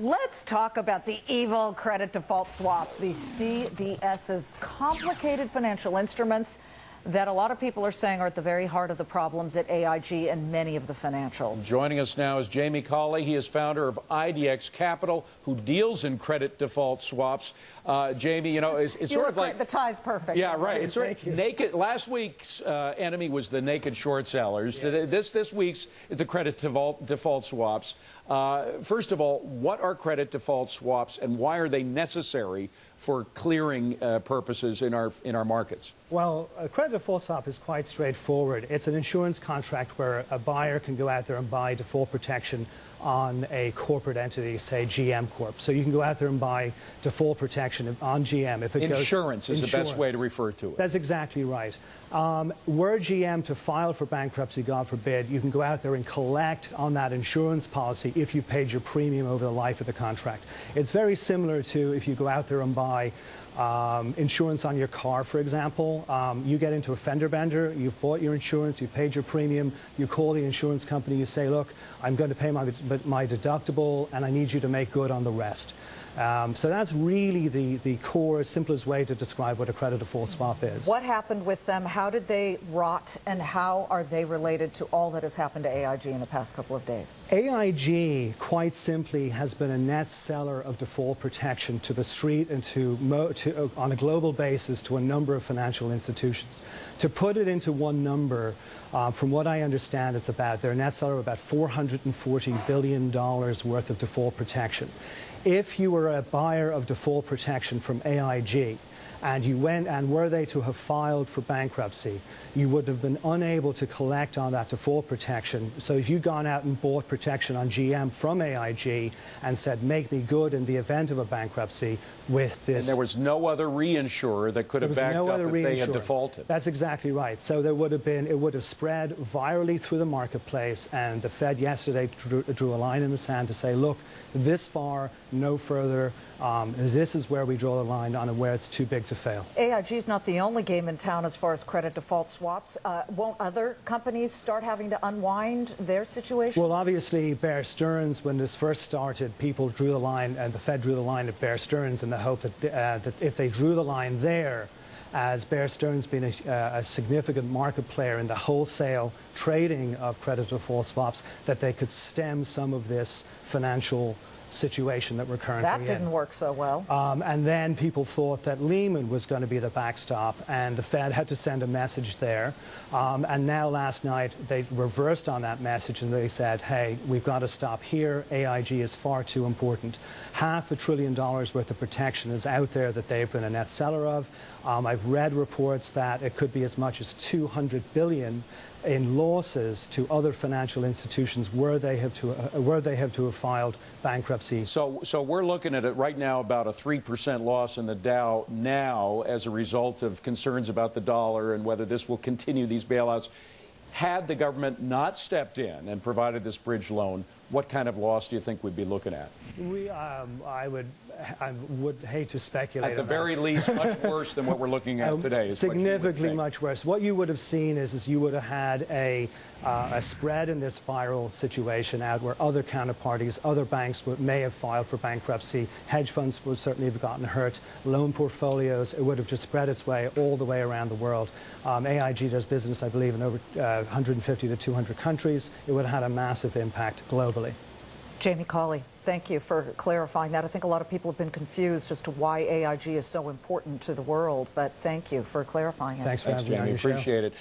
Let's talk about the evil credit default swaps, these CDSs, complicated financial instruments that a lot of people are saying are at the very heart of the problems at AIG and many of the financials. Joining us now is Jamie Colley. He is founder of Idx Capital, who deals in credit default swaps. Jamie, you know, it's sort of like the tie's perfect. Yeah, right. It's sort of naked. Last week's enemy was the naked short sellers. Yes. This week's is the credit default swaps. First of all, what are credit default swaps, and why are they necessary for clearing purposes in our markets? Well, a credit default swap is quite straightforward. It's an insurance contract where a buyer can go out there and buy default protection on a corporate entity, say GM Corp. So you can go out there and buy default protection on GM. If it insurance is the best way to refer to it. That's exactly right. Were GM to file for bankruptcy, God forbid, you can go out there and collect on that insurance policy if you paid your premium over the life of the contract. It's very similar to if you go out there and buy insurance on your car, for example. You get into a fender bender, you've bought your insurance, you paid your premium, you call the insurance company, you say, look, I'm going to pay my deductible and I need you to make good on the rest. So that's really the core, simplest way to describe what a credit default swap is. What happened with them? How did they rot? And how are they related to all that has happened to AIG in the past couple of days? AIG, quite simply, has been a net seller of default protection to the street and on a global basis to a number of financial institutions. To put it into one number, from what I understand, they're a net seller of about $440 billion worth of default protection. If you were a buyer of default protection from AIG and you went and were they to have filed for bankruptcy, you would have been unable to collect on that default protection. So if you'd gone out and bought protection on GM from AIG and said, make me good in the event of a bankruptcy with this. And there was no other reinsurer that could have backed up if they had defaulted. That's exactly right. So it would have spread virally through the marketplace, and the Fed yesterday drew a line in the sand to say, look, this far, no further. This is where we draw the line on where it's too big to fail. AIG is not the only game in town as far as credit default swaps. Won't other companies start having to unwind their situations? Well, obviously, Bear Stearns, when this first started, people drew the line, and the Fed drew the line at Bear Stearns in the hope that, that if they drew the line there, as Bear Stearns being a significant market player in the wholesale trading of credit default swaps, that they could stem some of this financial situation that we're currently in. That didn't work so well. And then people thought that Lehman was going to be the backstop, and the Fed had to send a message there. And now last night they reversed on that message and they said, hey, we've got to stop here. AIG is far too important. $500 billion worth of protection is out there that they've been a net seller of. I've read reports that it could be as much as $200 billion in losses to other financial institutions where they have to have filed bankruptcy. So we're looking at it right now about a 3% loss in the Dow now as a result of concerns about the dollar and whether this will continue these bailouts. Had the government not stepped in and provided this bridge loan, what kind of loss do you think we'd be looking at? I would hate to speculate. At the very least, much worse than what we're looking at today. Significantly much worse. What you would have seen is you would have had a spread in this viral situation out where other counterparties, other banks may have filed for bankruptcy. Hedge funds would certainly have gotten hurt. Loan portfolios, it would have just spread its way all the way around the world. AIG does business, I believe, in over 150 to 200 countries. It would have had a massive impact globally. Jamie Colley, thank you for clarifying that. I think a lot of people have been confused as to why AIG is so important to the world, but thank you for clarifying it. Thanks for having me on Jamie. your show. Appreciate it.